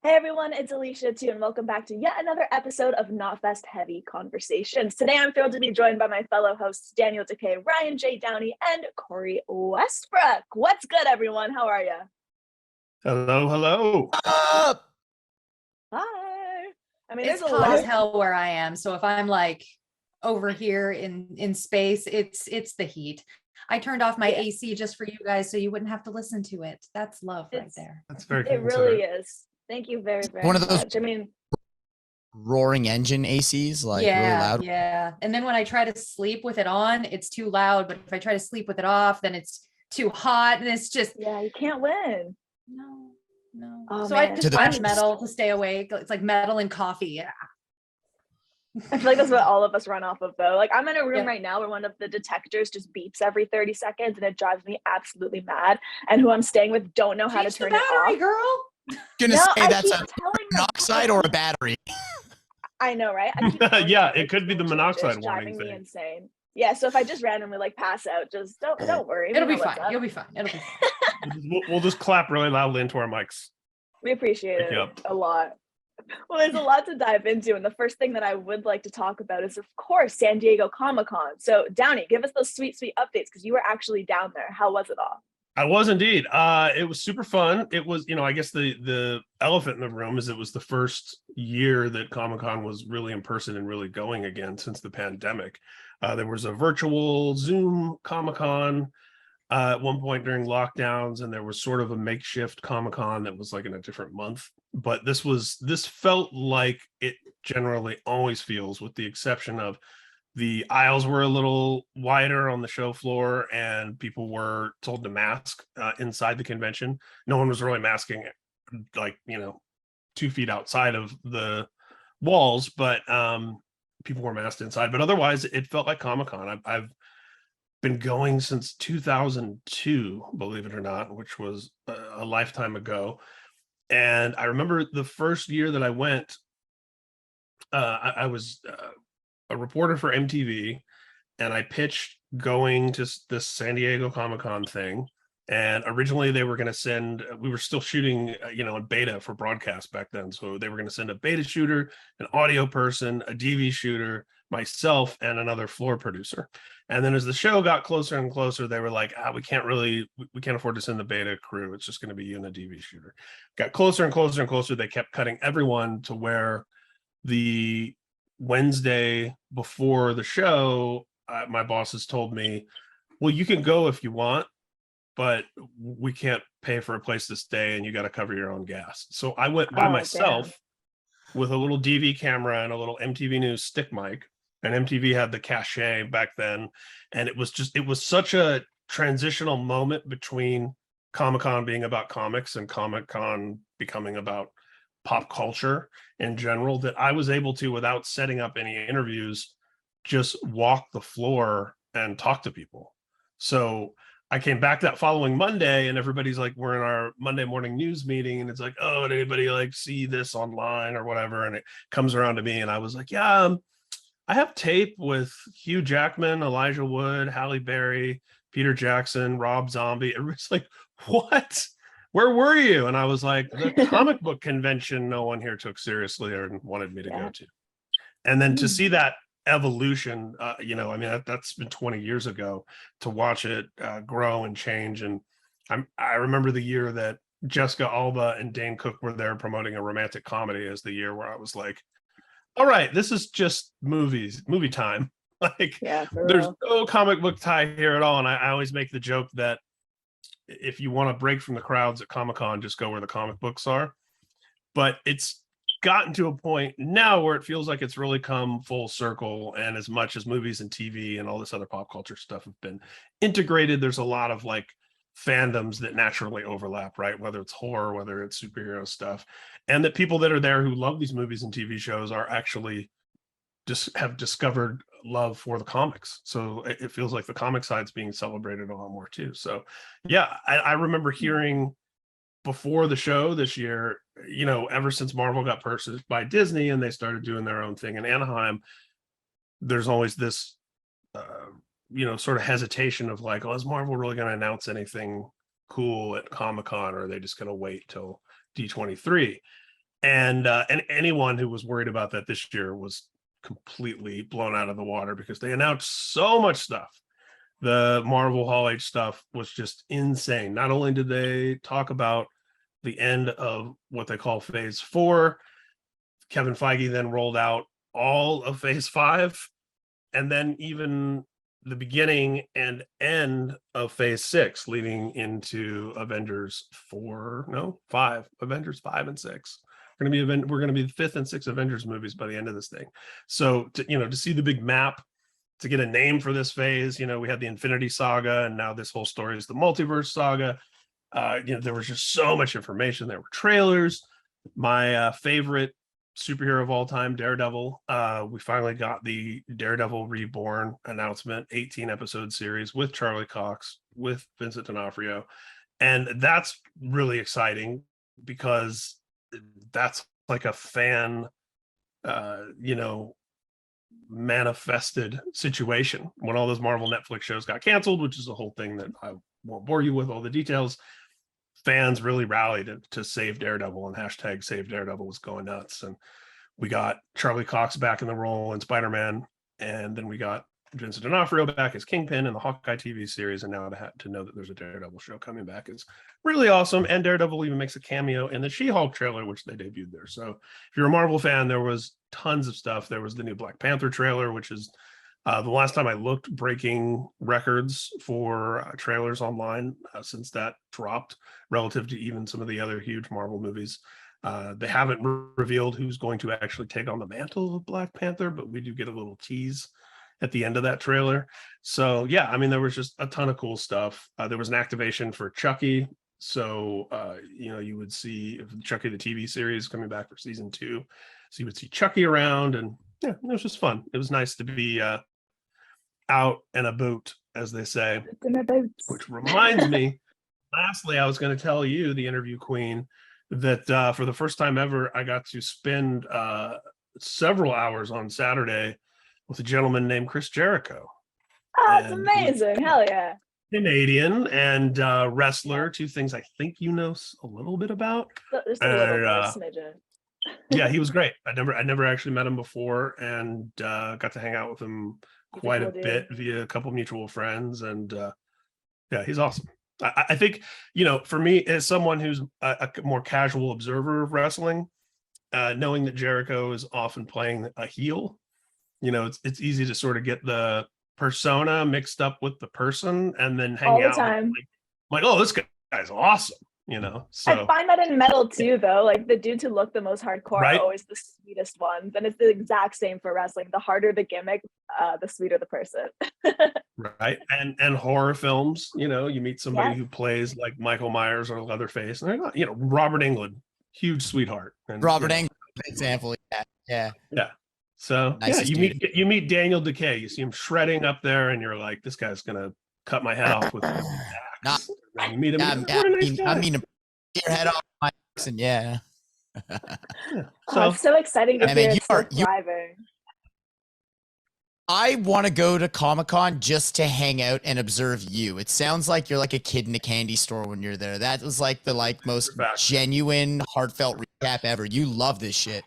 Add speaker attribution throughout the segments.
Speaker 1: Hey everyone, it's Alicia Atout, and welcome back to yet another episode of Knotfest Heavy Conversations. Today I'm thrilled to be joined by my fellow hosts, Daniel Dekay, Ryan J. Downey, and Cori Westbrook. What's good, everyone? How are you?
Speaker 2: Hello, hello.
Speaker 1: Hi. I mean,
Speaker 3: It's
Speaker 1: there's a
Speaker 3: hot
Speaker 1: lot
Speaker 3: as hell where I am. So if I'm like over here in space, it's the heat. I turned off my AC just for you guys so you wouldn't have to listen to it. That's love right there.
Speaker 2: That's very
Speaker 1: It really is. Thank you very, very
Speaker 4: One of those
Speaker 1: much. I mean,
Speaker 4: roaring engine ACs, like really loud.
Speaker 3: Yeah. And then when I try to sleep with it on, it's too loud. But if I try to sleep with it off, then it's too hot. And it's just
Speaker 1: yeah, you can't win.
Speaker 3: no.
Speaker 1: Oh,
Speaker 3: so
Speaker 1: man.
Speaker 3: I just find metal to stay awake. It's like metal and coffee. Yeah.
Speaker 1: I feel like that's what all of us run off of, though. Like, I'm in a room right now where one of the detectors just beeps every 30 seconds, and it drives me absolutely mad. And who I'm staying with don't know how to turn it off.
Speaker 3: Girl.
Speaker 4: Gonna say that's a monoxide or a battery.
Speaker 1: I know, right?
Speaker 2: Yeah, it could be the monoxide warning
Speaker 1: driving
Speaker 2: thing.
Speaker 1: me insane. Yeah, so if I just randomly like pass out, just don't worry.
Speaker 3: It'll be fine. You'll be fine. It'll be fine.
Speaker 2: We'll just clap really loudly into our mics.
Speaker 1: We appreciate it a lot. Well, there's a lot to dive into, and the first thing that I would like to talk about is, of course, San Diego Comic-Con. So, Downey, give us those sweet updates, because you were actually down there. How was it all?
Speaker 2: I was indeed. It was super fun. It was, I guess the elephant in the room is it was the first year that Comic-Con was really in person and really going again since the pandemic. There was a virtual Zoom Comic-Con at one point during lockdowns, and there was sort of a makeshift Comic-Con that was like in a different month. But this felt like it generally always feels, with the exception of the aisles were a little wider on the show floor and people were told to mask inside the convention. No one was really masking, like, 2 feet outside of the walls, but people were masked inside. But otherwise, it felt like Comic-Con. I've been going since 2002, believe it or not, which was a lifetime ago. And I remember the first year that I went, I was a reporter for MTV, and I pitched going to this San Diego Comic-Con thing. And originally they were going to send, we were still shooting, in beta for broadcast back then. So they were going to send a beta shooter, an audio person, a DV shooter, myself, and another floor producer. And then as the show got closer and closer, they were like, we can't afford to send the beta crew. It's just going to be you and a DV shooter. Got closer and closer and closer. They kept cutting everyone to where the Wednesday before the show, my bosses told me, well, you can go if you want, but we can't pay for a place to stay and you got to cover your own gas. So I went by myself with a little DV camera and a little MTV News stick mic, and MTV had the cachet back then. And it was such a transitional moment between Comic-Con being about comics and Comic-Con becoming about pop culture in general, that I was able to, without setting up any interviews, just walk the floor and talk to people. So I came back that following Monday, and everybody's like, we're in our Monday morning news meeting, and it's like, oh, did anybody like see this online or whatever? And it comes around to me, and I was like, yeah, I have tape with Hugh Jackman, Elijah Wood, Halle Berry, Peter Jackson, Rob Zombie. Everybody's like, what? Where were you? And I was like, the comic book convention no one here took seriously or wanted me to go to. And then to see that evolution, that's been 20 years ago, to watch it grow and change. And I remember the year that Jessica Alba and Dane Cook were there promoting a romantic comedy as the year where I was like, all right, this is just movie time. Like, there's no comic book tie here at all. And I always make the joke that if you want to break from the crowds at Comic-Con, just go where the comic books are. But it's gotten to a point now where it feels like it's really come full circle. And as much as movies and TV and all this other pop culture stuff have been integrated, there's a lot of like fandoms that naturally overlap, right? Whether it's horror, whether it's superhero stuff, and that people that are there who love these movies and TV shows are actually just have discovered love for the comics. So it feels like the comic side's being celebrated a lot more too. So yeah, I remember hearing before the show this year, ever since Marvel got purchased by Disney and they started doing their own thing in Anaheim, there's always this sort of hesitation of like, oh, is Marvel really going to announce anything cool at Comic-Con, or are they just going to wait till D23? And anyone who was worried about that this year was completely blown out of the water because they announced so much stuff. The Marvel Hall H stuff was just insane. Not only did they talk about the end of what they call phase 4, Kevin Feige then rolled out all of phase 5, and then even the beginning and end of phase 6 leading into Avengers 5, Avengers 5 and 6. We're going to be the 5th and 6th Avengers movies by the end of this thing. So to see the big map, to get a name for this phase, we had the Infinity Saga, and now this whole story is the Multiverse Saga. There was just so much information. There were trailers. My favorite superhero of all time, Daredevil. We finally got the Daredevil Reborn announcement, 18 episode series with Charlie Cox, with Vincent D'Onofrio. And that's really exciting because that's like a fan, manifested situation. When all those Marvel Netflix shows got canceled, which is a whole thing that I won't bore you with all the details, fans really rallied to save Daredevil, and hashtag Save Daredevil was going nuts. And we got Charlie Cox back in the role in Spider-Man, and then we got Vincent D'Onofrio back as Kingpin in the Hawkeye TV series, and now to know that there's a Daredevil show coming back is really awesome. And Daredevil even makes a cameo in the She-Hulk trailer, which they debuted there. So if you're a Marvel fan, there was tons of stuff. There was the new Black Panther trailer, which is the last time I looked, breaking records for trailers online since that dropped relative to even some of the other huge Marvel movies. They haven't revealed who's going to actually take on the mantle of Black Panther, but we do get a little tease at the end of that trailer. So yeah, I mean, there was just a ton of cool stuff. There was an activation for Chucky. So, you would see Chucky, the TV series, coming back for season 2. So you would see Chucky around, and yeah, it was just fun. It was nice to be out and about, as they say. Which reminds me, lastly, I was going to tell you, the interview queen, that for the first time ever, I got to spend several hours on Saturday with a gentleman named Chris Jericho.
Speaker 1: Oh, that's amazing. Hell yeah.
Speaker 2: Canadian and wrestler, two things I think you know a little bit about.
Speaker 1: Just a little bit, smidgen.
Speaker 2: Yeah, he was great. I never actually met him before, and got to hang out with him quite a bit via a couple mutual friends. And yeah, he's awesome. I think, for me, as someone who's a more casual observer of wrestling, knowing that Jericho is often playing a heel, it's easy to sort of get the persona mixed up with the person, and then hang
Speaker 1: all the
Speaker 2: out
Speaker 1: time.
Speaker 2: Like, oh, this guy's awesome. So
Speaker 1: I find that in metal too, though. Like, the dudes who look the most hardcore are always the sweetest ones, and it's the exact same for wrestling. The harder the gimmick, the sweeter the person.
Speaker 2: Right. And horror films, you meet somebody who plays like Michael Myers or Leatherface, and they're not, Robert Englund, huge sweetheart. And
Speaker 4: Robert Englund, example. Yeah.
Speaker 2: So you meet Daniel Dekay, you see him shredding up there, and you're like, this guy's gonna cut my head off with an axe. You meet him.
Speaker 4: I mean, your head off my axe, and yeah.
Speaker 1: So it's so exciting to hear it thriving.
Speaker 4: I want to go to Comic-Con just to hang out and observe you. It sounds like you're like a kid in a candy store when you're there. That was like the most genuine, heartfelt recap ever. You love this shit.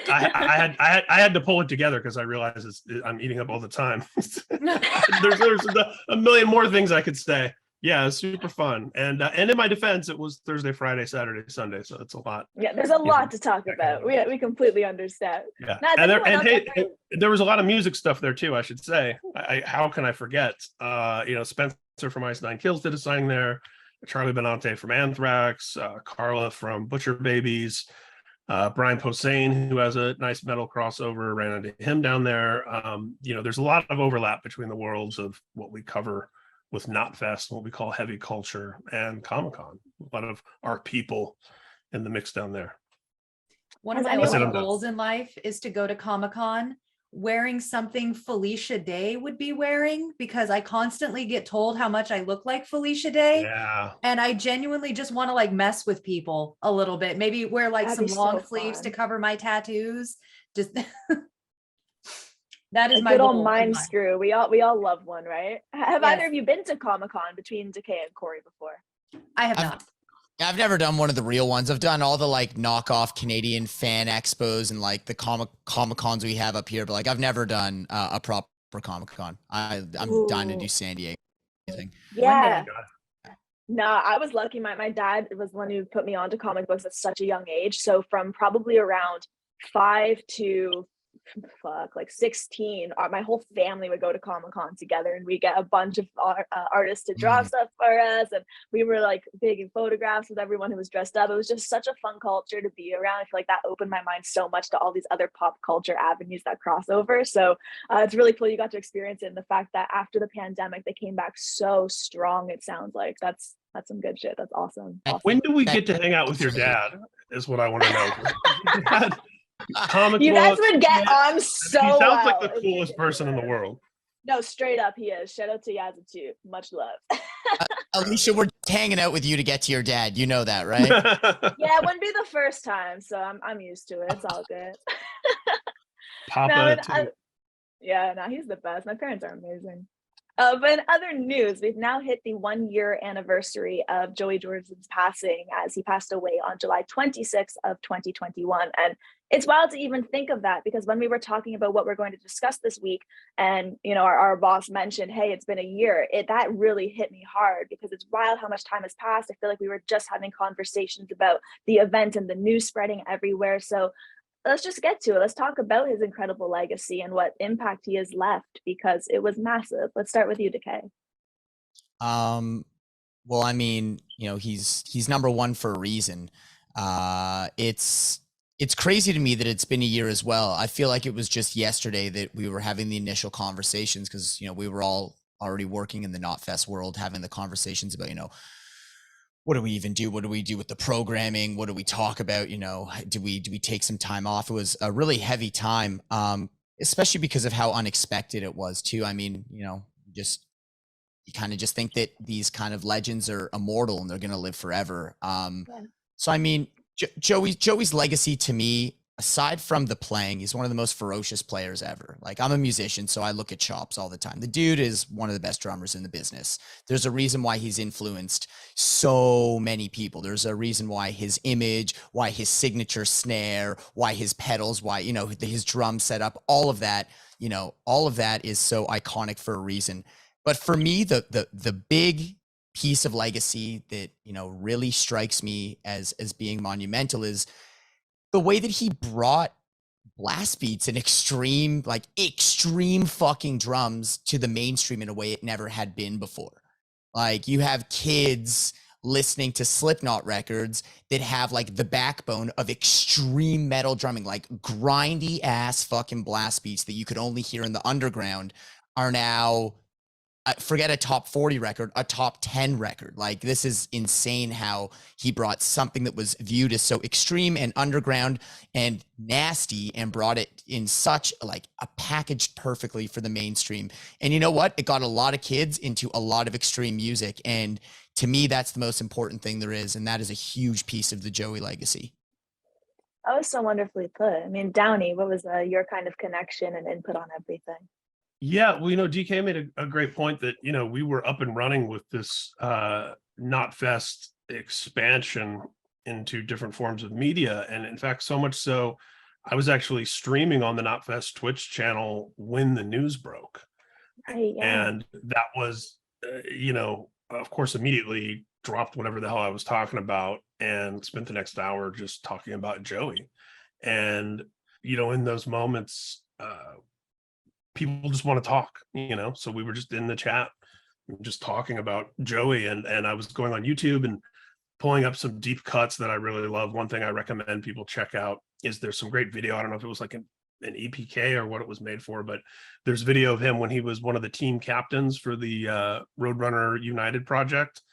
Speaker 2: I had to pull it together because I realized I'm eating up all the time. there's a million more things I could say. Yeah, it's super fun. And in my defense, it was Thursday, Friday, Saturday, Sunday, so it's a lot.
Speaker 1: Yeah, there's a lot to talk about. We completely understand.
Speaker 2: Yeah, and there was a lot of music stuff there too, I should say. How can I forget? Spencer from Ice Nine Kills did a signing there. Charlie Benante from Anthrax, Carla from Butcher Babies, Brian Posehn, who has a nice metal crossover, ran into him down there. There's a lot of overlap between the worlds of what we cover with Knotfest, what we call heavy culture, and Comic-Con. A lot of our people in the mix down there.
Speaker 3: One of my only goals in life is to go to Comic-Con wearing something Felicia Day would be wearing, because I constantly get told how much I look like Felicia Day.
Speaker 2: Yeah.
Speaker 3: And I genuinely just want to mess with people a little bit. Maybe wear some long sleeves to cover my tattoos. Just that is my
Speaker 1: good old mind screw. We all love one, right? Have either of you been to Comic-Con between Dekay and Cori before?
Speaker 3: I have not.
Speaker 4: I've never done one of the real ones. I've done all the like knockoff Canadian fan expos and like the comic cons we have up here, but like I've never done a proper Comic Con. I'm dying to do
Speaker 1: Ooh,
Speaker 4: San Diego. Amazing.
Speaker 3: One
Speaker 1: yeah.
Speaker 3: day.
Speaker 1: No, I was lucky. My dad was the one who put me onto comic books at such a young age. So from probably around 5 to like 16, my whole family would go to Comic-Con together, and we get a bunch of artists to draw
Speaker 4: Mm.
Speaker 1: stuff for us, and we were like taking photographs with everyone who was dressed up. It was just such a fun culture to be around. I feel like that opened my mind so much to all these other pop culture avenues that cross over. So it's really cool you got to experience it, and the fact that after the pandemic they came back so strong. It sounds like that's some good shit. That's awesome.
Speaker 2: When do we get to hang out with your dad? Is what I want to know. Dad, comic
Speaker 1: You guys
Speaker 2: books,
Speaker 1: would get
Speaker 2: man.
Speaker 1: on
Speaker 2: He
Speaker 1: so
Speaker 2: sounds
Speaker 1: well.
Speaker 2: like the coolest person in the world.
Speaker 1: No, straight up, he is. Shout out to Yaz Atout. Much love.
Speaker 4: Alicia, we're hanging out with you to get to your dad. You know that, right?
Speaker 1: Yeah, it wouldn't be the first time, so I'm used to it. It's all good.
Speaker 2: Papa,
Speaker 1: No, and
Speaker 2: too.
Speaker 1: yeah, no, he's the best. My parents are amazing. But in other news, we've now hit the 1-year anniversary of Joey Jordison's passing, as he passed away on July 26th of 2021. And it's wild to even think of that, because when we were talking about what we're going to discuss this week, and our boss mentioned, hey, it's been a year, that really hit me hard, because it's wild how much time has passed. I feel like we were just having conversations about the event and the news spreading everywhere. So let's just get to it. Let's talk about his incredible legacy and what impact he has left, because it was massive. Let's start with you, Dekay.
Speaker 4: Well, I mean, he's number one for a reason. It's crazy to me that it's been a year as well. I feel like it was just yesterday that we were having the initial conversations, because we were all already working in the Knotfest world, having the conversations about what do we even do? What do we do with the programming? What do we talk about? Do we take some time off? It was a really heavy time, especially because of how unexpected it was too. I mean, you kind of just think that these kind of legends are immortal and they're going to live forever.
Speaker 1: Yeah.
Speaker 4: So, I mean, Joey's legacy to me, aside from the playing, he's one of the most ferocious players ever. Like, I'm a musician, so I look at chops all the time. The dude is one of the best drummers in the business. There's a reason why he's influenced so many people. There's a reason why his image, why his signature snare, why his pedals, why, his drum setup, all of that is so iconic for a reason. But for me, the big piece of legacy that, really strikes me as being monumental is the way that he brought blast beats and extreme fucking drums to the mainstream in a way it never had been before. Like, you have kids listening to Slipknot records that have like the backbone of extreme metal drumming, like grindy ass fucking blast beats that you could only hear in the underground, are now, forget a top 40 record, a top 10 record. Like, this is insane how he brought something that was viewed as so extreme and underground and nasty and brought it in such like a packaged perfectly for the mainstream. And you know what? It got a lot of kids into a lot of extreme music. And to me, that's the most important thing there is. And that is a huge piece of the Joey legacy.
Speaker 1: That was so wonderfully put. I mean, Downey, what was your kind of connection and input on everything?
Speaker 2: Yeah, well, DK made a great point that, we were up and running with this Knotfest expansion into different forms of media. And in fact, so much so, I was actually streaming on the Knotfest Twitch channel when the news broke.
Speaker 1: Right, yeah.
Speaker 2: And that was, of course, immediately dropped whatever the hell I was talking about and spent the next hour just talking about Joey. And, in those moments, people just want to talk, so we were just in the chat just talking about Joey, and I was going on YouTube and pulling up some deep cuts that I really love. One thing I recommend people check out is there's some great video. I don't know if it was like an EPK or what it was made for, but there's video of him when he was one of the team captains for the Roadrunner United project.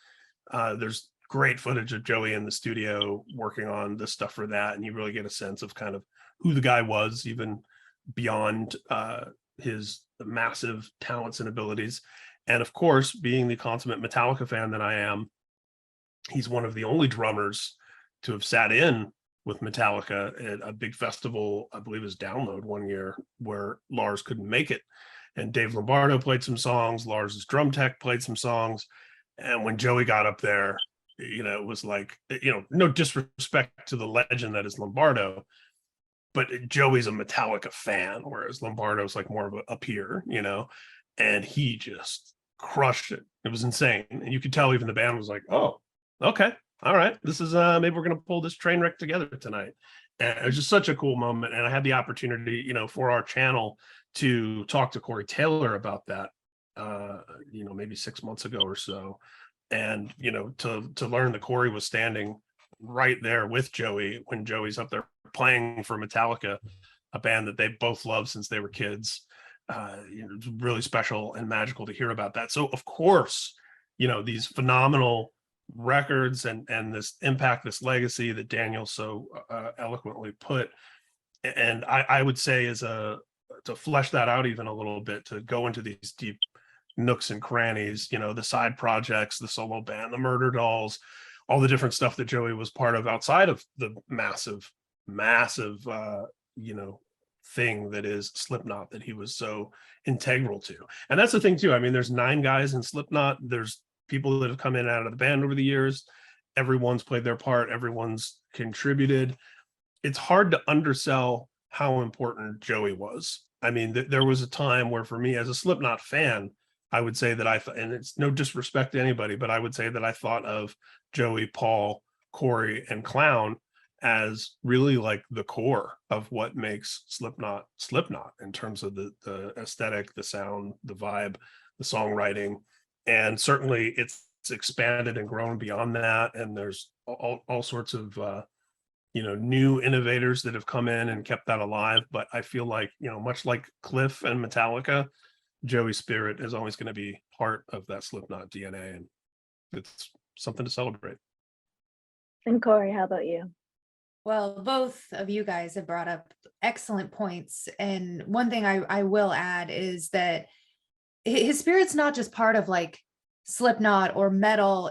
Speaker 2: There's great footage of Joey in the studio working on this stuff for that, and you really get a sense of kind of who the guy was, even beyond his massive talents and abilities. And of course, being the consummate Metallica fan that I am, he's one of the only drummers to have sat in with Metallica at a big festival, I believe it was Download one year, where Lars couldn't make it. And Dave Lombardo played some songs, Lars's drum tech played some songs. And when Joey got up there, it was like, no disrespect to the legend that is Lombardo, but Joey's a Metallica fan, whereas Lombardo's like more of a peer, and he just crushed it. It was insane. And you could tell even the band was like, oh, okay, all right, this is maybe we're gonna pull this train wreck together tonight. And it was just such a cool moment. And I had the opportunity, for our channel to talk to Corey Taylor about that, maybe 6 months ago or so. And, to learn that Corey was standing right there with Joey when Joey's up there playing for Metallica, a band that they both loved since they were kids. It's really special and magical to hear about that. So of course, these phenomenal records and this impact, this legacy that Daniel so eloquently put. And I would say to flesh that out even a little bit, to go into these deep nooks and crannies, the side projects, the solo band, the Murder Dolls, all the different stuff that Joey was part of outside of the massive thing that is Slipknot, that he was so integral to. And that's the thing too. I mean, there's 9 guys in Slipknot. There's people that have come in and out of the band over the years. Everyone's played their part. Everyone's contributed. It's hard to undersell how important Joey was. I mean, there was a time where, for me as a Slipknot fan, I would say that and it's no disrespect to anybody, but I would say that I thought of Joey, Paul, Corey, and Clown as really like the core of what makes Slipknot in terms of the aesthetic, the sound, the vibe, the songwriting. And certainly it's expanded and grown beyond that. And there's all sorts of, new innovators that have come in and kept that alive. But I feel like, much like Cliff and Metallica, Joey's spirit is always going to be part of that Slipknot DNA. And it's something to celebrate.
Speaker 1: And Corey, how about you?
Speaker 3: Well, both of you guys have brought up excellent points. And one thing I will add is that his spirit's not just part of like Slipknot or metal.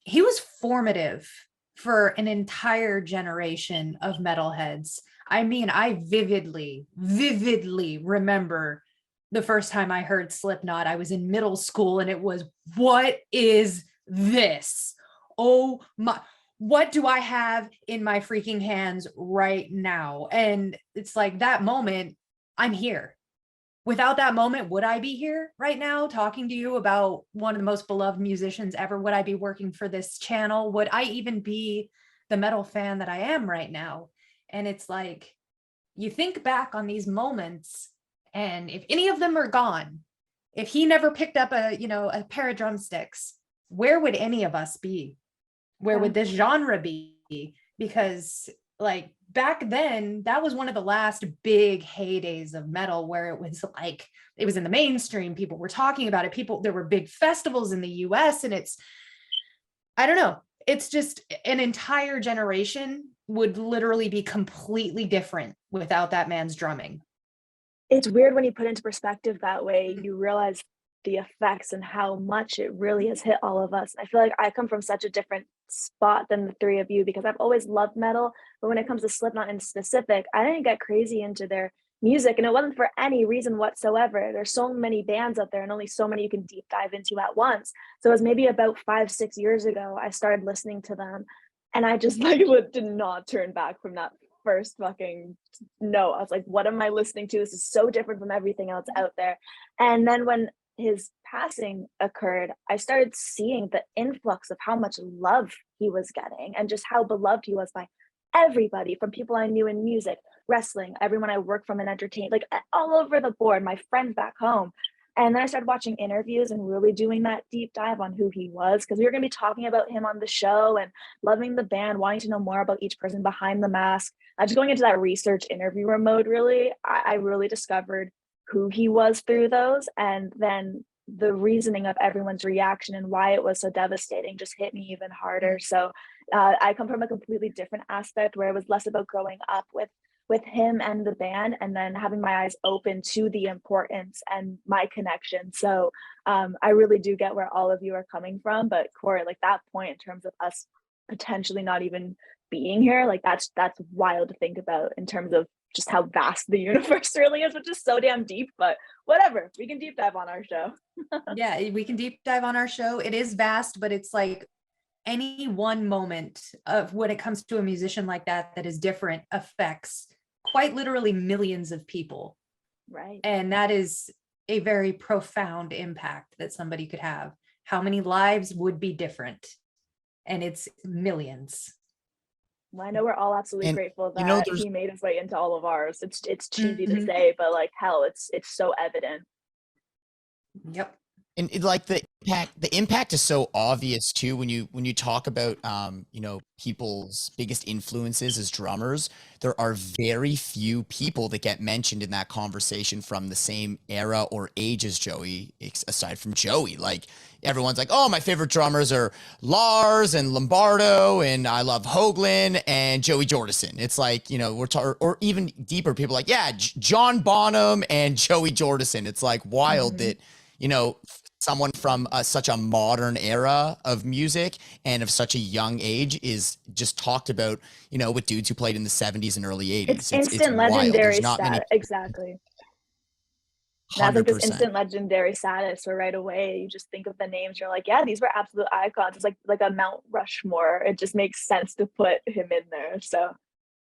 Speaker 3: He was formative for an entire generation of metalheads. I mean, I vividly remember the first time I heard Slipknot. I was in middle school and it was, what is this? Oh my, what do I have in my freaking hands right now? And it's like that moment, I'm here. Without that moment, would I be here right now talking to you about one of the most beloved musicians ever? Would I be working for this channel? Would I even be the metal fan that I am right now? And it's like, you think back on these moments, and if any of them are gone, if he never picked up a pair of drumsticks, where would any of us be? Where would this genre be? Because like back then, that was one of the last big heydays of metal, where it was like, it was in the mainstream. People were talking about it. There were big festivals in the US, and I don't know. It's just an entire generation would literally be completely different without that man's drumming.
Speaker 1: It's weird when you put into perspective that way, you realize the effects and how much it really has hit all of us. I feel like I come from such a different spot than the three of you, because I've always loved metal, but when it comes to Slipknot in specific, I didn't get crazy into their music, and it wasn't for any reason whatsoever. There's so many bands out there and only so many you can deep dive into at once. So it was maybe about 5-6 years ago I started listening to them, and I just like did not turn back from that first fucking note. I was like, what am I listening to? This is so different from everything else out there. And then when his passing occurred, I started seeing the influx of how much love he was getting and just how beloved he was by everybody, from people I knew in music, wrestling, everyone I worked from in entertainment, like all over the board, my friends back home. And then I started watching interviews and really doing that deep dive on who he was, because we were going to be talking about him on the show and loving the band, wanting to know more about each person behind the mask. Just going into that research interviewer mode, really, I really discovered who he was through those. And then the reasoning of everyone's reaction and why it was so devastating just hit me even harder. So I come from a completely different aspect, where it was less about growing up with him and the band, and then having my eyes open to the importance and my connection. So I really do get where all of you are coming from. But Corey, like that point in terms of us potentially not even being here, like that's wild to think about in terms of just how vast the universe really is, which is so damn deep. But whatever, we can deep dive on our show.
Speaker 3: Yeah, we can deep dive on our show. It is vast, but it's like any one moment of when it comes to a musician like that is different affects quite literally millions of people.
Speaker 1: Right.
Speaker 3: And that is a very profound impact that somebody could have. How many lives would be different? And it's millions.
Speaker 1: Well, I know we're all absolutely grateful that he made his way into all of ours. It's cheesy to say, but like hell, it's so evident.
Speaker 3: Yep.
Speaker 4: And like the impact is so obvious too when you talk about people's biggest influences as drummers. There are very few people that get mentioned in that conversation from the same era or age as Joey, aside from Joey. Like everyone's like, oh, my favorite drummers are Lars and Lombardo, and I love Hoagland and Joey Jordison. It's like, or even deeper, people like, yeah, John Bonham and Joey Jordison. It's like wild that someone from such a modern era of music and of such a young age is just talked about, with dudes who played in the 70s and early 80s.
Speaker 1: It's instant legendary status. Exactly. That's like this instant legendary status where right away you just think of the names. You're like, yeah, these were absolute icons. It's like a Mount Rushmore. It just makes sense to put him in there. So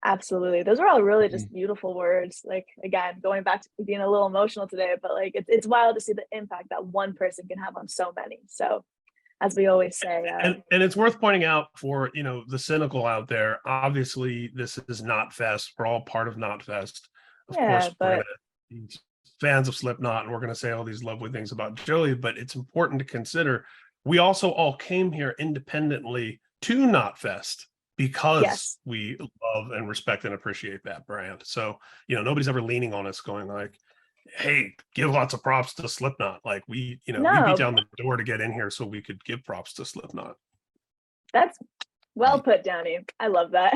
Speaker 1: absolutely. Those are all really just beautiful words. Like, again, going back to being a little emotional today, but like it's wild to see the impact that one person can have on so many. So as we always say,
Speaker 2: and it's worth pointing out for, the cynical out there, obviously this is Knotfest. We're all part of Knotfest. Of course, we're fans of Slipknot, and we're going to say all these lovely things about Joey, but it's important to consider we also all came here independently to Knotfest, because we love and respect and appreciate that brand. So, nobody's ever leaning on us going like, hey, give lots of props to Slipknot. Like we beat down the door to get in here so we could give props to Slipknot.
Speaker 1: That's well put, Downey. I love that.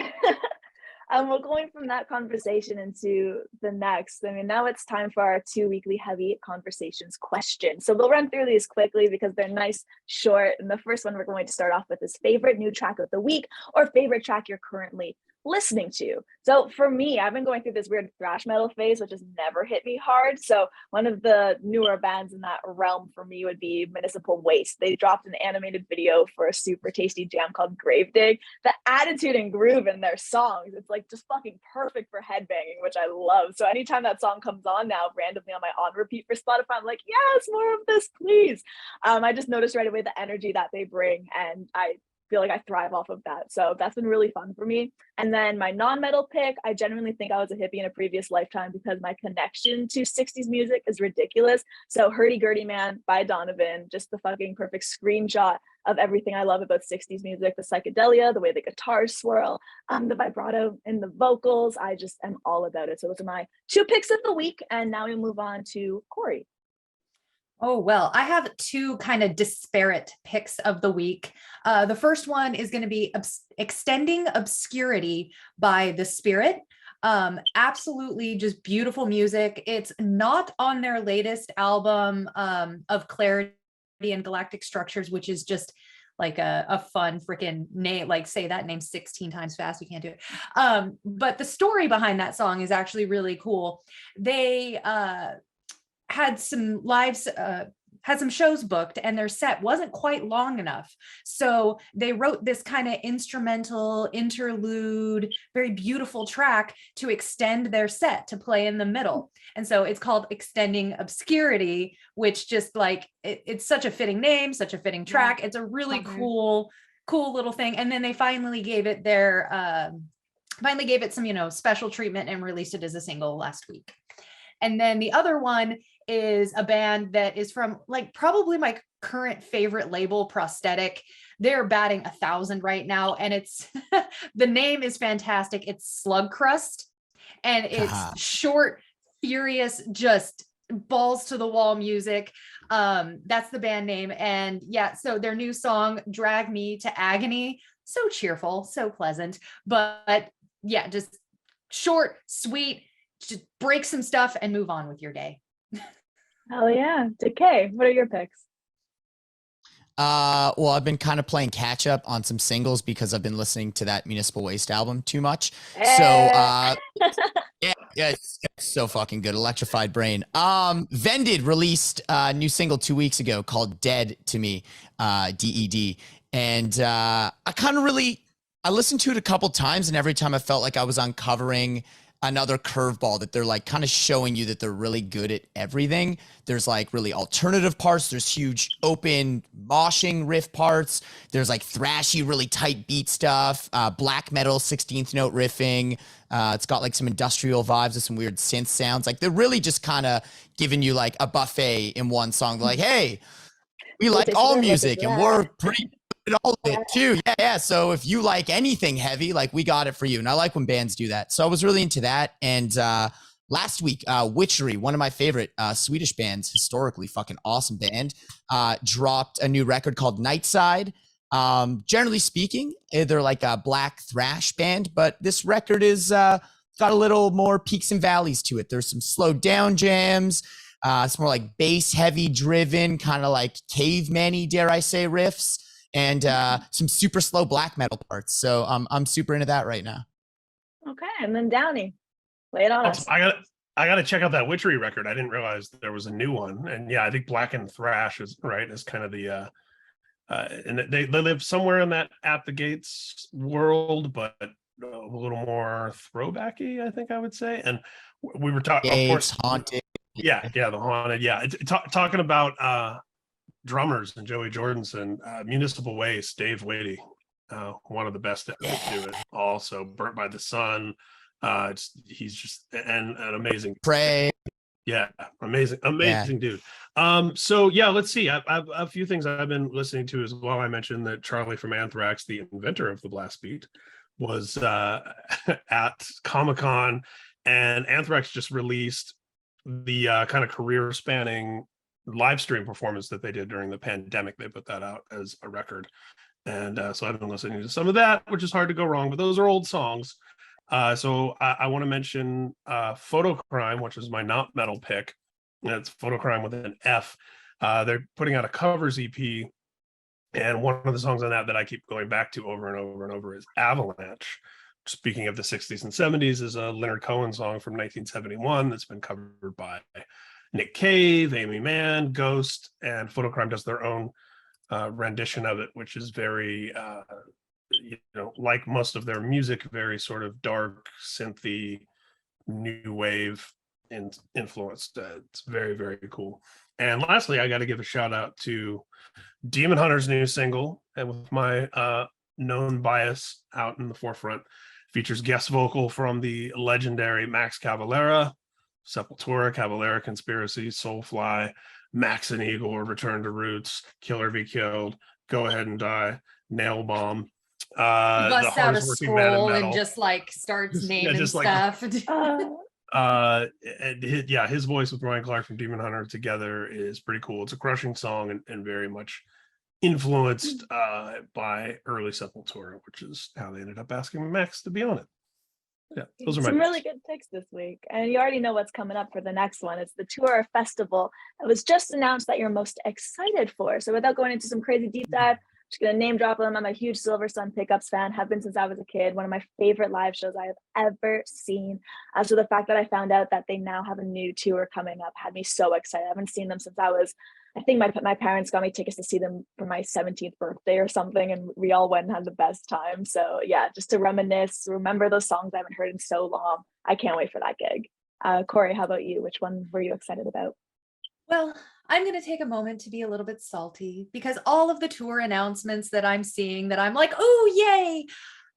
Speaker 1: We're going from that conversation into the next. I mean, now it's time for our 2 weekly heavy conversations questions. So we'll run through these quickly because they're nice, short. And the first one we're going to start off with is favorite new track of the week or favorite track you're currently listening to. So for me, I've been going through this weird thrash metal phase, which has never hit me hard. So one of the newer bands in that realm for me would be Municipal Waste. They dropped an animated video for a super tasty jam called Gravedig. The attitude and groove in their songs, it's like just fucking perfect for headbanging, which I love. So anytime that song comes on now randomly on my on repeat for Spotify, I'm like, yes, more of this, please. I just noticed right away the energy that they bring, and I feel like I thrive off of that. So that's been really fun for me. And then my non-metal pick, I genuinely think I was a hippie in a previous lifetime because my connection to 60s music is ridiculous. So Hurdy Gurdy Man by Donovan, just the fucking perfect screenshot of everything I love about 60s music, the psychedelia, the way the guitars swirl, the vibrato in the vocals. I just am all about it. So those are my 2 picks of the week. And now we move on to Cori.
Speaker 3: Oh, well, I have 2 kind of disparate picks of the week. The first one is going to be Extending Obscurity by The Spirit. Absolutely just beautiful music. It's not on their latest album of Clarity and Galactic Structures, which is just like a fun freaking name, like say that name 16 times fast, you can't do it. But the story behind that song is actually really cool. They had some had some shows booked and their set wasn't quite long enough. So they wrote this kind of instrumental interlude, very beautiful track to extend their set to play in the middle. And so it's called Extending Obscurity, which just like, it's such a fitting name, such a fitting track. It's a really cool little thing. And then they finally gave it some, special treatment and released it as a single last week. And then the other one is a band that is from like probably my current favorite label, Prosthetic. They're batting 1,000 right now. And it's, the name is fantastic. It's Slug Crust. And it's short, furious, just balls to the wall music. That's the band name. And yeah, so their new song, Drag Me to Agony, so cheerful, so pleasant, but yeah, just short, sweet, just break some stuff and move on with your day.
Speaker 1: Oh yeah. Dekay, what are your picks?
Speaker 4: Well, I've been kind of playing catch up on some singles because I've been listening to that Municipal Waste album too much. So yeah, it's so fucking good. Electrified Brain. Vended released a new single 2 weeks ago called Dead to Me, DED. And I listened to it a couple times, and every time I felt like I was uncovering another curveball, that they're like kind of showing you that they're really good at everything. There's like really alternative parts. There's huge open moshing riff parts. There's like thrashy, really tight beat stuff, black metal 16th note riffing. It's got like some industrial vibes with some weird synth sounds. Like they're really just kind of giving you like a buffet in one song. They're like, hey, we like all music and we're pretty good at all of it too. Yeah. So if you like anything heavy, like we got it for you. And I like when bands do that. So I was really into that. And last week, Witchery, one of my favorite Swedish bands, historically fucking awesome band, dropped a new record called Nightside. Generally speaking, they're like a black thrash band, but this record is got a little more peaks and valleys to it. There's some slowed down jams. It's more like bass heavy driven, kind of like caveman-y, dare I say, riffs, and some super slow black metal parts. So I'm super into that right now.
Speaker 1: Okay, and then Downey, lay it on us.
Speaker 2: I got to check out that Witchery record. I didn't realize there was a new one. And yeah, I think Black and Thrash is kind of the and they live somewhere in that At the Gates world, but a little more throwbacky, I think I would say. And we were talking, of course,
Speaker 4: Haunted.
Speaker 2: Yeah, the Haunted. Yeah, talking about drummers and Joey Jordison, Municipal Waste, Dave Wadey, one of the best to ever do it. Also, Burnt by the Sun. He's just an amazing.
Speaker 4: Pray.
Speaker 2: Yeah, amazing dude. So yeah, let's see. I've a few things I've been listening to as well. I mentioned that Charlie from Anthrax, the inventor of the blast beat, was at Comic-Con, and Anthrax just released the kind of career spanning live stream performance that they did during the pandemic. They put that out as a record. And so I've been listening to some of that, which is hard to go wrong, but those are old songs. So I want to mention Photocrime, which is my not metal pick. It's Photocrime with an F. They're putting out a covers EP. And one of the songs on that I keep going back to over and over and over is Avalanche. Speaking of the 60s and 70s, is a Leonard Cohen song from 1971 that's been covered by Nick Cave, Amy Mann, Ghost, and Photocrime does their own rendition of it, which is very, like most of their music, very sort of dark, synthy, new wave influenced. It's very, very cool. And lastly, I got to give a shout out to Demon Hunter's new single, and with my known bias out in the forefront, features guest vocal from the legendary Max Cavalera, Sepultura, Cavalera Conspiracy, Soulfly, Max and Eagle, Return to Roots, Killer Be Killed, Go Ahead and Die, Nail Bomb.
Speaker 3: Busts out a scroll and just like starts naming stuff.
Speaker 2: His voice with Ryan Clark from Demon Hunter together is pretty cool. It's a crushing song and very much influenced by early Sepultura, which is how they ended up asking Max to be on it. Yeah, those are my
Speaker 1: some really good picks this week. And you already know what's coming up for the next one. It's the tour or festival that was just announced that you're most excited for. So without going into some crazy deep dive, I'm just gonna name drop them. I'm a huge Silver Sun Pickups fan, have been since I was a kid. One of my favorite live shows I have ever seen. So the fact that I found out that they now have a new tour coming up had me so excited. I haven't seen them since I think my parents got me tickets to see them for my 17th birthday or something, and we all went and had the best time. So yeah, just to reminisce, remember those songs I haven't heard in so long. I can't wait for that gig. Cori, how about you? Which one were you excited about?
Speaker 3: Well, I'm going to take a moment to be a little bit salty because all of the tour announcements that I'm seeing that I'm like, oh, yay,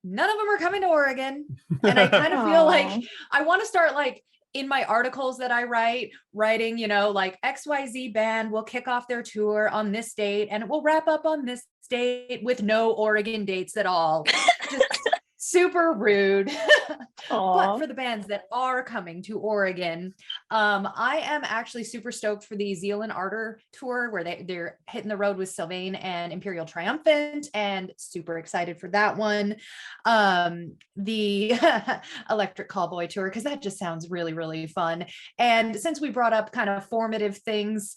Speaker 3: none of them are coming to Oregon. And I kind of feel like I want to start like in my articles that I writing, like XYZ band will kick off their tour on this date and it will wrap up on this date with no Oregon dates at all. Just super rude. But for the bands that are coming to Oregon, I am actually super stoked for the Zealand Ardor tour where they're hitting the road with Sylvain and Imperial Triumphant, and super excited for that one. The Electric Callboy tour, because that just sounds really, really fun. And since we brought up kind of formative things,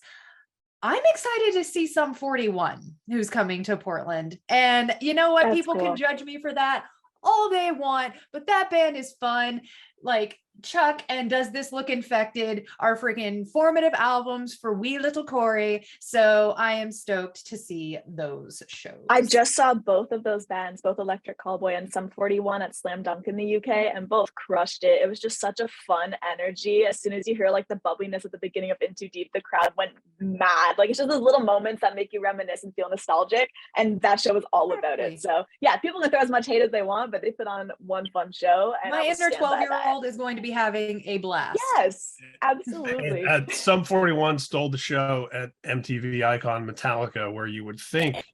Speaker 3: I'm excited to see Sum 41 who's coming to Portland. And you know what?
Speaker 1: That's
Speaker 3: People
Speaker 1: cool.
Speaker 3: can judge me for that all they want, but that band is fun. like Chuck and Does This Look Infected are freaking formative albums for wee little Cori. So I am stoked to see those shows.
Speaker 1: I just saw both of those bands, both Electric Callboy and Sum 41 at Slam Dunk in the UK, and both crushed it. It was just such a fun energy. As soon as you hear like the bubbliness at the beginning of In Too Deep, the crowd went mad. Like, it's just those little moments that make you reminisce and feel nostalgic, and that show was all about it. So yeah, people can throw as much hate as they want, but they put on one fun show. And
Speaker 3: my inner 12-year-old is going to be having a blast.
Speaker 1: Yes, absolutely.
Speaker 2: At Sum 41 stole the show at MTV Icon Metallica, where you would think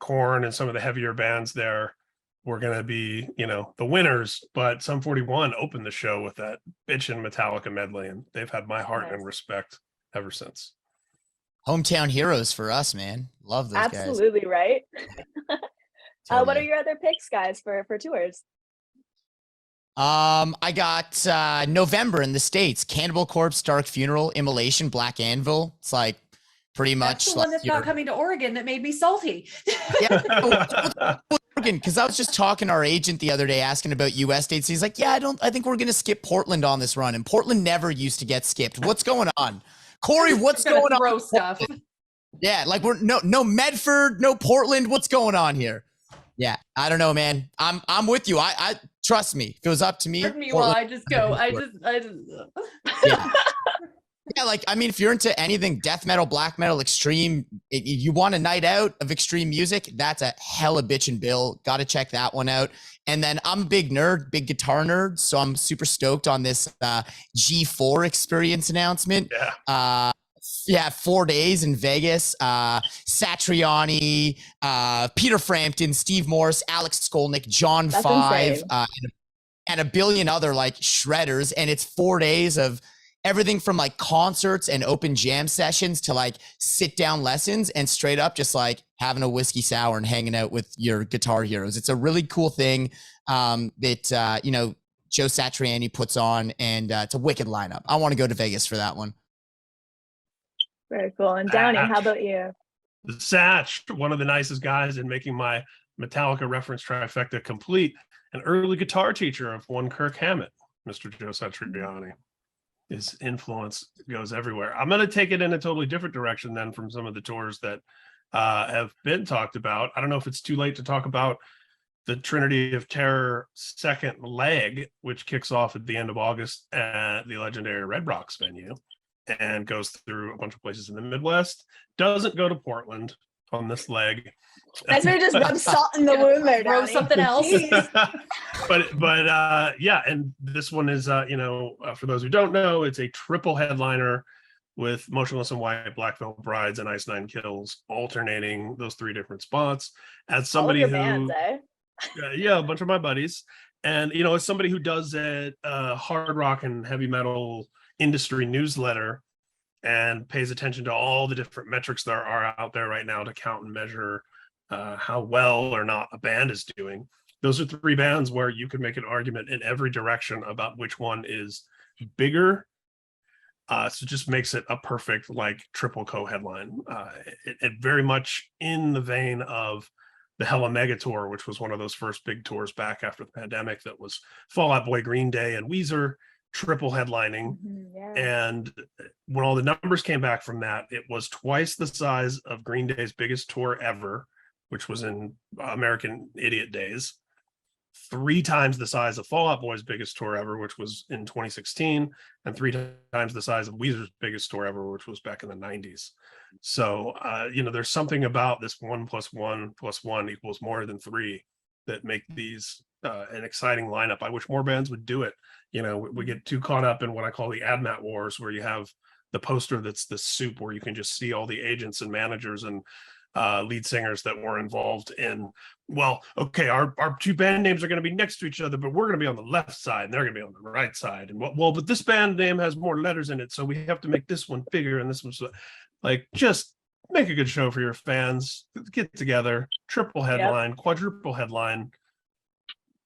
Speaker 2: Korn and some of the heavier bands there were going to be, you know, the winners, but Sum 41 opened the show with that bitchin' Metallica medley, and they've had my heart and respect ever since.
Speaker 4: Hometown heroes for us, man. Love those guys.
Speaker 1: Absolutely, right?
Speaker 4: Totally.
Speaker 1: What are your other picks, guys, for tours?
Speaker 4: I got November in the States, Cannibal Corpse, Dark Funeral, Immolation, Black Anvil. It's like pretty much
Speaker 3: that's the one that's not coming to Oregon that made me salty.
Speaker 4: Yeah, because I was just talking to our agent the other day asking about US dates. He's like, yeah, I think we're gonna skip Portland on this run, and Portland never used to get skipped. What's going on? Cori, what's going on?
Speaker 3: Stuff.
Speaker 4: Yeah, like we're no Medford, no Portland. What's going on here? Yeah, I don't know, man. I'm with you. I trust me. If it was up to me,
Speaker 3: while I just go. I just
Speaker 4: yeah. Yeah, like, I mean, if you're into anything death metal, black metal, extreme, you want a night out of extreme music, that's a hella bitchin' bill. Got to check that one out. And then I'm a big nerd, big guitar nerd, so I'm super stoked on this G4 experience announcement. Yeah, 4 days in Vegas. Satriani, Peter Frampton, Steve Morse, Alex Skolnick, John
Speaker 1: That's
Speaker 4: Five, and a billion other like shredders. And it's 4 days of everything from like concerts and open jam sessions to like sit down lessons and straight up just like having a whiskey sour and hanging out with your guitar heroes. It's a really cool thing that, you know, Joe Satriani puts on, and it's a wicked lineup. I want to go to Vegas for that one.
Speaker 1: Very cool. And Downey, how about you?
Speaker 2: Satch, one of the nicest guys in making my Metallica reference trifecta complete, an early guitar teacher of one Kirk Hammett, Mr. Joe Satriani. His influence goes everywhere. I'm going to take it in a totally different direction than from some of the tours that have been talked about. I don't know if it's too late to talk about the Trinity of Terror second leg, which kicks off at the end of August at the legendary Red Rocks venue and goes through a bunch of places in the Midwest. Doesn't go to Portland on this leg.
Speaker 1: That's where just rub salt in the wound there,
Speaker 3: throw something else.
Speaker 2: but yeah, and this one is for those who don't know, it's a triple headliner with Motionless in White, Black Veil Brides, and Ice Nine Kills alternating those three different spots. As somebody who
Speaker 1: bands,
Speaker 2: yeah, a bunch of my buddies, and you know, as somebody who does a hard rock and heavy metal industry newsletter and pays attention to all the different metrics there are out there right now to count and measure how well or not a band is doing. Those are three bands where you could make an argument in every direction about which one is bigger. So it just makes it a perfect like triple co-headline. It very much in the vein of the Hella Mega Tour, which was one of those first big tours back after the pandemic that was Fall Out Boy, Green Day, and Weezer triple headlining. And when all the numbers came back from that, it was twice the size of Green Day's biggest tour ever, which was in American Idiot days, 3 times the size of Fall Out Boy's biggest tour ever, which was in 2016, and 3 times the size of Weezer's biggest tour ever, which was back in the 90s. So, there's something about this 1 + 1 + 1 equals more than 3 that make these an exciting lineup. I wish more bands would do it. You know, we get too caught up in what I call the AdMat wars, where you have the poster that's the soup, where you can just see all the agents and managers and lead singers that were involved in, well, okay, our two band names are going to be next to each other, but we're going to be on the left side and they're going to be on the right side. And but this band name has more letters in it, so we have to make this one bigger and this one's like, just make a good show for your fans. Get together, triple headline, quadruple headline,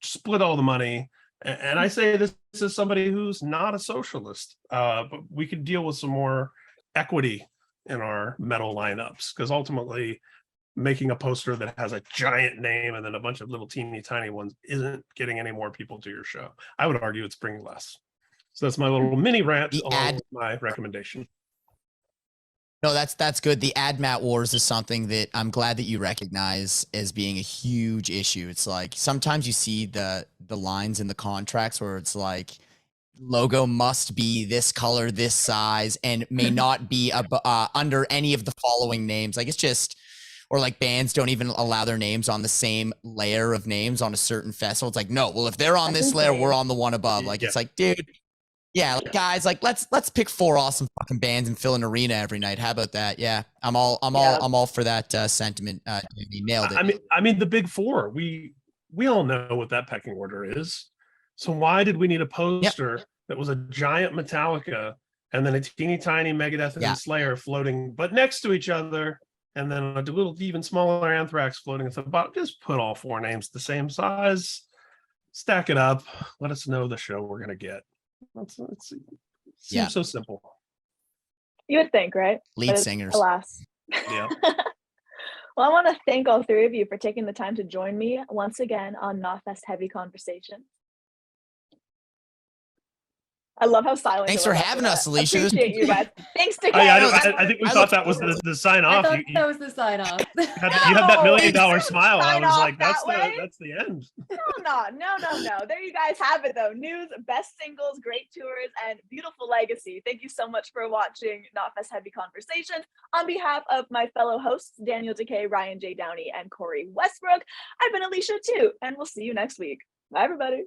Speaker 2: split all the money. And I say this is somebody who's not a socialist, but we could deal with some more equity in our metal lineups, because ultimately making a poster that has a giant name and then a bunch of little teeny tiny ones isn't getting any more people to your show. I would argue it's bringing less. So that's my little mini rant
Speaker 4: The
Speaker 2: along with my recommendation.
Speaker 4: No, that's good. The ad mat wars is something that I'm glad that you recognize as being a huge issue. It's like sometimes you see the lines in the contracts where it's like logo must be this color, this size, and may not be under any of the following names. Like it's just, or like bands don't even allow their names on the same layer of names on a certain festival. It's like, no, well, if they're on
Speaker 1: That's
Speaker 4: this layer,
Speaker 1: insane.
Speaker 4: we're on the one above. Like it's like, dude. Yeah, like guys, like let's pick 4 awesome fucking bands and fill an arena every night. How about that? Yeah, I'm all for that sentiment. You nailed it.
Speaker 2: I mean, the big 4. We all know what that pecking order is. So why did we need a poster that was a giant Metallica and then a teeny tiny Megadeth and Slayer floating, but next to each other, and then a little even smaller Anthrax floating at the bottom? Just put all 4 names the same size, stack it up. Let us know the show we're gonna get. It seems so simple.
Speaker 1: You would think, right?
Speaker 4: Lead singers.
Speaker 1: Alas.
Speaker 2: Yeah.
Speaker 1: Well, I want to thank all 3 of you for taking the time to join me once again on Knotfest Heavy Conversation. I love how silent.
Speaker 4: Thanks for having us, Alicia.
Speaker 1: Appreciate you guys. Thanks to
Speaker 2: I think we thought that was the sign off.
Speaker 3: I thought that was the sign off.
Speaker 2: You had that $1 million smile. I was like, that's the end.
Speaker 1: No. There you guys have it though. News, best singles, great tours, and beautiful legacy. Thank you so much for watching Knotfest Heavy Conversations. On behalf of my fellow hosts, Daniel Dekay, Ryan J. Downey, and Cori Westbrook, I've been Alicia too, and we'll see you next week. Bye, everybody.